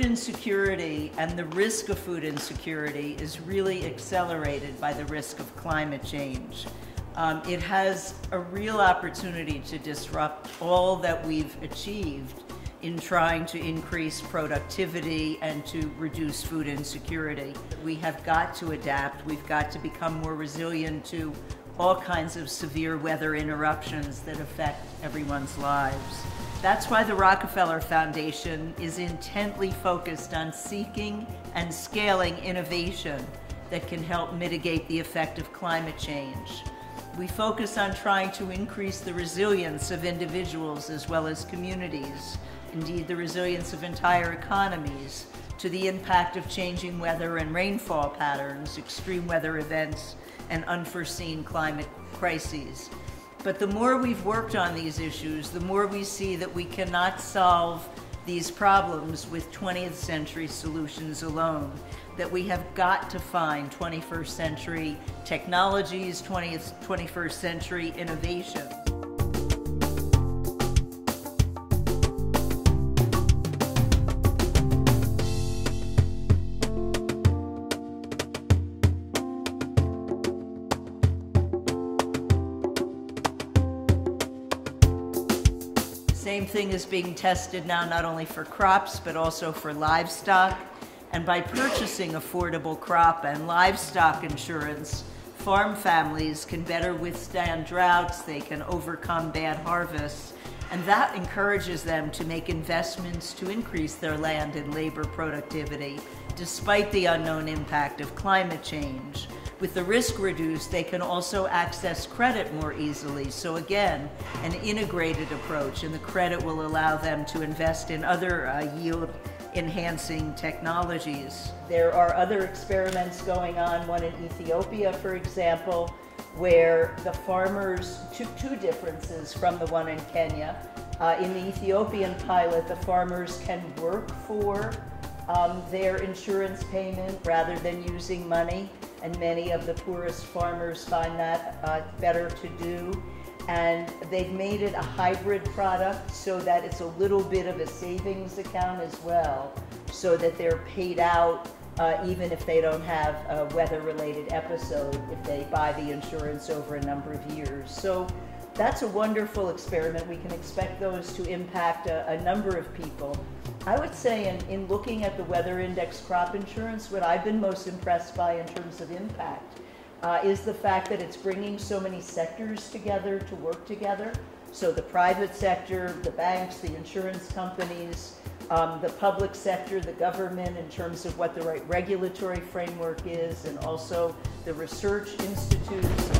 insecurity and the risk of food insecurity is really accelerated by the risk of climate change. It has a real opportunity to disrupt all that we've achieved in trying to increase productivity and to reduce food insecurity. We have got to adapt. We've got to become more resilient to all kinds of severe weather interruptions that affect everyone's lives. That's why the Rockefeller Foundation is intently focused on seeking and scaling innovation that can help mitigate the effect of climate change. We focus on trying to increase the resilience of individuals as well as communities, indeed the resilience of entire economies, to the impact of changing weather and rainfall patterns, extreme weather events, and unforeseen climate crises. But the more we've worked on these issues, the more we see that we cannot solve these problems with 20th century solutions alone, that we have got to find 21st century technologies, 21st century innovation. Same thing is being tested now not only for crops but also for livestock. And by purchasing affordable crop and livestock insurance, farm families can better withstand droughts, they can overcome bad harvests, and that encourages them to make investments to increase their land and labor productivity, despite the unknown impact of climate change. With the risk reduced, they can also access credit more easily. So again, an integrated approach, and the credit will allow them to invest in other yield-enhancing technologies. There are other experiments going on, one in Ethiopia, for example, where the farmers took two differences from the one in Kenya. In the Ethiopian pilot, the farmers can work for their insurance payment rather than using money, and many of the poorest farmers find that better to do. And they've made it a hybrid product so that it's a little bit of a savings account as well, so that they're paid out even if they don't have a weather-related episode, if they buy the insurance over a number of years. So that's a wonderful experiment. We can expect those to impact a number of people. I would say in looking at the weather index crop insurance, what I've been most impressed by in terms of impact is the fact that it's bringing so many sectors together to work together. So the private sector, the banks, the insurance companies, the public sector, the government in terms of what the right regulatory framework is, and also the research institutes.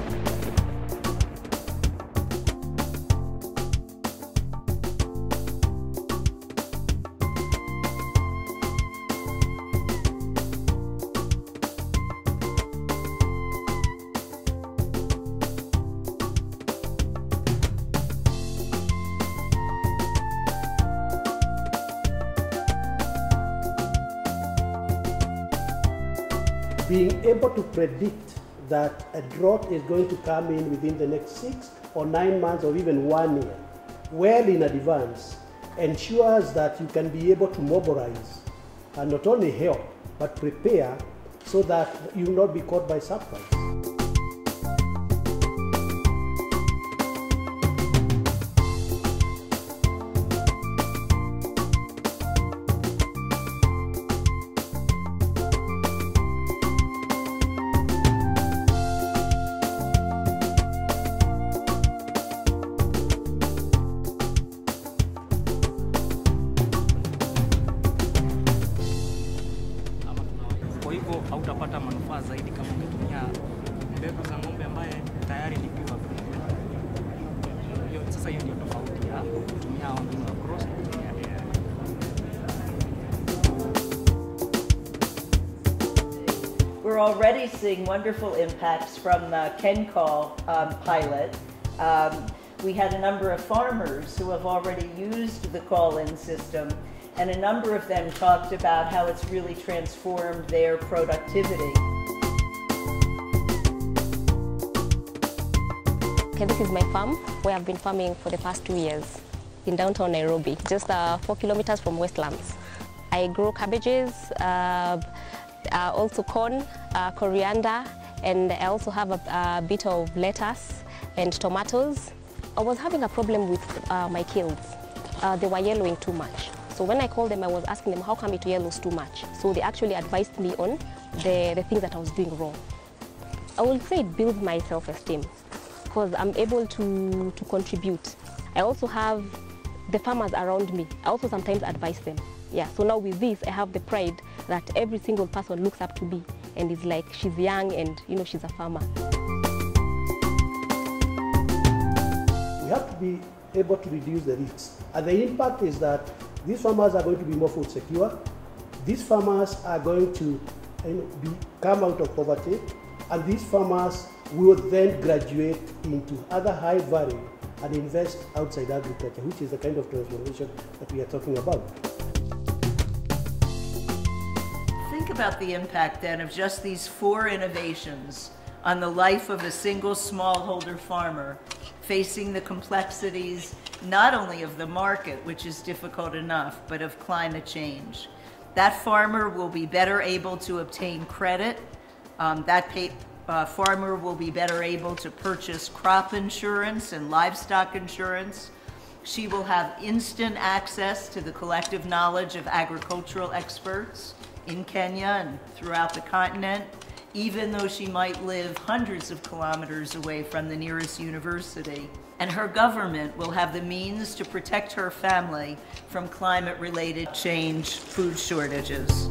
Being able to predict that a drought is going to come in within the next 6 or 9 months or even 1 year, well in advance, ensures that you can be able to mobilize and not only help, but prepare so that you will not be caught by surprise. Hautapata manufaa zaidi kama ungetumia mbegu za ng'ombe ambaye tayari ni pure. Sasa hiyo ndio tofauti ya kutumia mbinu ya cross kutumia AI. We're already seeing wonderful impacts from the KenCall pilot. We had a number of farmers who have already used the call-in system, and a number of them talked about how it's really transformed their productivity. Okay, this is my farm where I've been farming for the past 2 years in downtown Nairobi, just 4 kilometers from Westlands. I grow cabbages, also corn, coriander, and I also have a bit of lettuce and tomatoes. I was having a problem with my kilns. They were yellowing too much. So when I called them, I was asking them, how come it yellows too much? So they actually advised me on the things that I was doing wrong. I would say it builds my self-esteem because I'm able to contribute. I also have the farmers around me. I also sometimes advise them. Yeah, so now with this, I have the pride that every single person looks up to me and is like, she's young and she's a farmer. We have to be able to reduce the risks. And the impact is that these farmers are going to be more food secure. These farmers are going to come out of poverty. And these farmers will then graduate into other high value and invest outside agriculture, which is the kind of transformation that we are talking about. Think about the impact then of just these 4 innovations on the life of a single smallholder farmer facing the complexities not only of the market, which is difficult enough, but of climate change. That farmer will be better able to obtain credit. Farmer will be better able to purchase crop insurance and livestock insurance. She will have instant access to the collective knowledge of agricultural experts in Kenya and throughout the continent, even though she might live hundreds of kilometers away from the nearest university. And her government will have the means to protect her family from climate-related change, food shortages.